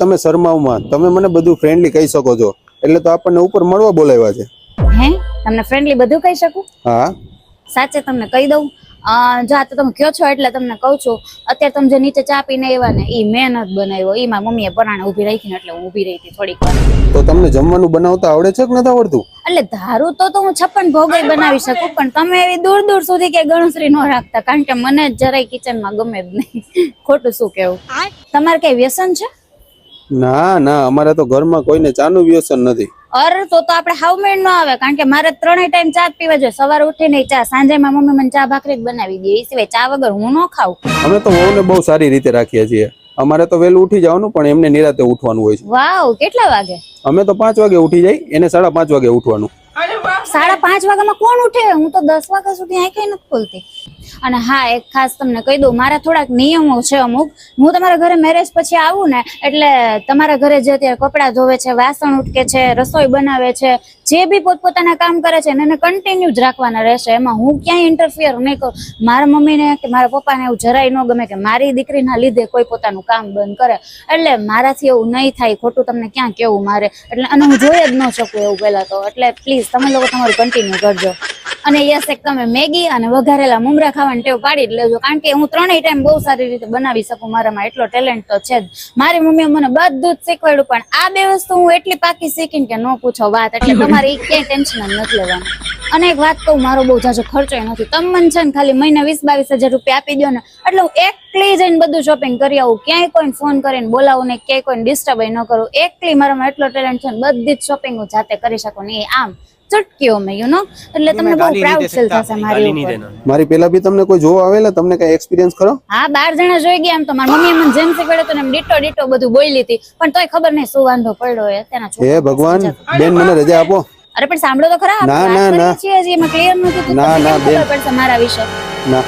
તમે શરમાવમાં, તમે મને બધું ફ્રેન્ડલી કહી શકો છો, એટલે તો આપણને ઉપર મળવા બોલાવ્યા છે. હે તમને ફ્રેન્ડલી બધું કહી શકું? હા સાચે તમને કહી દઉં? જો આ તો તમે કયો છો એટલે તમને કહું છું. અત્યારે તમે જે નીચે ચા પીને આવ્યા ને એ મેં નથી બનાવ્યો, એ મારી મમ્મીએ પરાણે ઊભી રાખીને એટલે હું ઊભી રહી હતી થોડીક વાર. તો તમને જમવાનું બનાવતા આવડે છે કે નથી આવડતું? એટલે ધારું તો હું 56 ભોગઈ બનાવી શકું, પણ તમે એવી દૂર દૂર સુધી કે ગણતરી ન રાખતા, કારણ કે મને જરાય કિચનમાં ગમે જ નહીં. ખોટું શું કેવું? તમારે કઈ વ્યસન છે? ના ના, અમારે તો ઘરમાં કોઈને ચાનું વ્યસન નથી. અરે તો આપણે હાવમેળ ન આવે, કારણ કે મારે 3 ટાઈમ ચા જ પીવા જોઈએ. સવારે ઉઠીને ચા, સાંજે માં મમ્મી મને ચા ભાખરી જ બનાવી દે, એ સિવાય ચા વગર હું ન ખાઉં. અમે તો વહુને બહુ સારી રીતે રાખીએ છીએ. અમારે તો વહેલું ઉઠી જવાનું, પણ એમને નિરાતે ઉઠવાનું હોય છે. વાવ, કેટલા વાગે? અમે તો 5 વાગે ઉઠી જાય, એને 5:30 વાગે ઉઠવાનું. 5:30 વાગ્યામાં કોણ ઉઠે? હું તો 10 વાગ્યા સુધી આંખે નથી ખોલતી. અને હા, એક ખાસ તમને કહી દઉં, મારા થોડાક નિયમો છે અમુક. હું તમારા ઘરે મેરેજ પછી આવું ને એટલે તમારા ઘરે જે અત્યારે કપડાં ધોવે છે, વાસણ ઉટકે છે, રસોઈ બનાવે છે, જે બી પોતપોતાના કામ કરે છે એને કન્ટિન્યુ જ રાખવાના રહેશે. એમાં હું ક્યાંય ઇન્ટરફિયર નહીં કરું. મારા મમ્મીને કે મારા પપ્પાને એવું જરાય ન ગમે કે મારી દીકરીના લીધે કોઈ પોતાનું કામ બંધ કરે. એટલે મારાથી એવું નહીં થાય, ખોટું તમને ક્યાં કેવું મારે. એટલે અને હું જોઈ જ ન શકું એવું પહેલા તો. એટલે પ્લીઝ તમે લોકો તમારું કન્ટિન્યુ કરજો. અને યસ, એક તમે મેગી અને વઘારેલા મમરા ખાવાની ટેવ પાડી જ લેજો, કારણ કે હું 3 ટાઈમ બહુ સારી રીતે બનાવી શકું. મારામાં એટલો ટેલેન્ટ તો છે જ. મારી મમ્મીએ મને બધું જ શીખવાડ્યું, પણ આ 2 વસ્તુ હું એટલી પાકી શીખીને કે ન પૂછો વાત. એટલે તમારે એ ક્યાંય ટેન્શન જ નથી લેવાનું. અને એક વાત કહું, મારો બહુ જાજો ખર્ચો નથી. તમે મને છે ને ખાલી મહિને 20-22 હજાર રૂપિયા આપી દો ને, એટલે હું એકલી જઈને બધું શોપિંગ કરી આવું. ક્યાંય કોઈને ફોન કરીને બોલાવું ને, ક્યાંય કોઈને ડિસ્ટર્બ ન કરું. એકલી મારામાં એટલો ટેલેન્ટ છે ને, બધી જ શોપિંગ હું જાતે કરી શકું ને. આમ ચટકીઓ મેં એટલે તમને બહુ પ્રાઉડ ફીલ થશે મારી ઉપર. મારી પેલા બી તમને કોઈ જોવા આવેલા? તમને કઈ એક્સપિરિયન્સ ખરો? હા, 12 જણા જોઈ ગયા. એમ તો મારી મમ્મીએ મને જેમ શીખવાડ્યું તો એમ ડીટો બધું બોલી હતી, પણ તોય ખબર નહીં શું વાંધો પડ્યો હોય તેના છોકરા. હે ભગવાન, બેન મને રજા આપો. અરે પણ સાંભળો તો ખરા, ના ના ના, છીએ હજી એમાં ક્લિયર નથી. ના ના બેન, ખબર પડશે મારા વિશે. ના